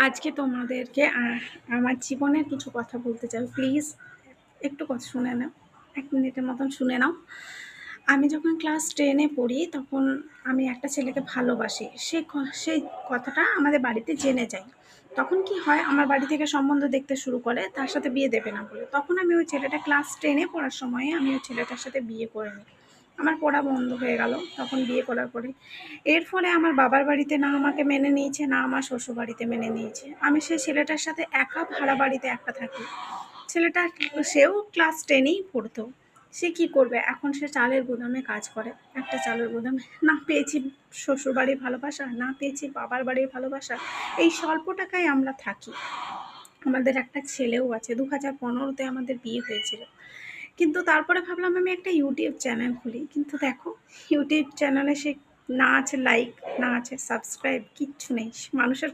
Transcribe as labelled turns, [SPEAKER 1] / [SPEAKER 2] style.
[SPEAKER 1] আজকে তোমাদেরকে আমার জীবনের কিছু কথা বলতে চাই। প্লিজ একটু কথা শুনে নাও, 1 মিনিটের মতন শুনে নাও। আমি যখন ক্লাস 10-এ পড়ি তখন আমি একটা ছেলেকে ভালোবাসি। সেই কথাটা আমাদের বাড়িতে জেনে যায়। তখন কি হয়, আমার বাড়ি থেকে সম্বন্ধ দেখতে শুরু করে তার সাথে বিয়ে দেবে না বলে। তখন আমি ওই ছেলেটা ক্লাস 10-এ পড়ার সময়ে আমি ওই ছেলেটার সাথে বিয়ে করে নিই। আমার পড়া বন্ধ হয়ে গেল তখন বিয়ে করার পরে। এর ফলে আমার বাবার বাড়িতে না আমাকে মেনে নিয়েছে, না আমার শ্বশুরবাড়িতে মেনে নিয়েছে। আমি সেই ছেলেটার সাথে একা ভাড়া বাড়িতে একা থাকি। ছেলেটা সেও ক্লাস 10-এই পড়তো। সে কি করবে? এখন সে চালের গুদামে কাজ করে। একটা চালের গুদামে। না পেয়েছি শ্বশুরবাড়ির ভালোবাসা, না পেয়েছি বাবার বাড়ির ভালোবাসা। এই স্বল্প টাকায় আমরা থাকি। আমাদের একটা ছেলেও আছে। 2015-তে আমাদের বিয়ে হয়েছিল। কিন্তু তারপরে ভাবলাম আমি একটা ইউটিউব চ্যানেল খুলি। কিন্তু দেখো, ইউটিউব চ্যানেলে না আছে লাইক, না আছে সাবস্ক্রাইব, কিচ্ছু নেই। মানুষের